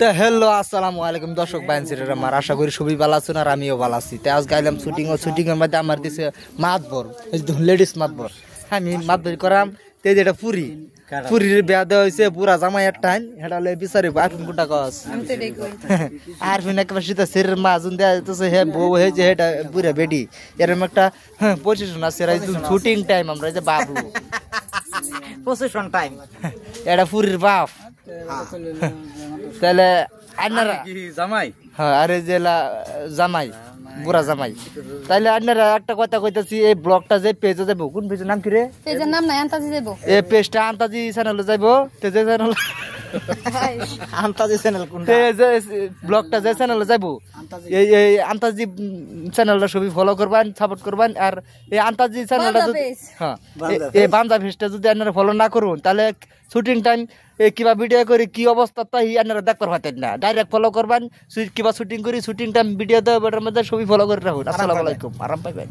তো হ্যালো আসসালামু আলাইকুম দর্শক বাইনসিরের আমার আশা করি সবই ভালো আছেন আর আমিও ভালো আছি। তাই আজ গাইলাম শুটিং এর মধ্যে আমার দিছে মাতবর লেডিস মাতবর আমি মাতবর করাম তে যেটা পুরি পুরীর বিয়া দেওয়া হয়েছে পুরা জামাই টাইম হেটা হলে বিচারি আরফিন কোনটা কস আরফিন একেবারে শীত শরীরের মাঝুন দেওয়া যেতেছে হে বউ হয়েছে হেটা পুরা বেডি এরকম একটা পজিশন আছে শুটিং টাইম আমরা যে বাবলু পজিশন টাইম এটা পুরীর বাপ তাহলে আপনারা জামাই হ্যাঁ আরে জেলা জামাই বুড়া জামাই তাইলে আপনারা একটা কথা কইতাছি এই ব্লগটা যে পেজে যাবো কোন পেজের নাম কি রে পেজের নাম নাই আন্তাজি যাবো এই পেজটা আন্তাজি চ্যানেলে যাইবো তে যে চ্যানেল আন্তাজি চ্যানেল কোনটা তে যে ব্লগটা যে চ্যানেলে যাইবো এই এই আন্তাজি চ্যানেলটা সবই ফলো করবেন সাপোর্ট করবেন আর এই আন্তাজি চ্যানেলটা যদি হ্যাঁ এই বান্দা পেজটা যদি আপনারা ফলো না করুন তাহলে শুটিং টাইম কিবা ভিডিও করি কি অবস্থা তাই আপনারা দেখতে পারতেন না ডাইরেক্ট ফলো করবেন কিবা শুটিং করি শুটিং টাইম ভিডিও দেওয়ার মধ্যে সবই ফলো করে রাখুন। আসসালামু আলাইকুম আরাম পাইবেন।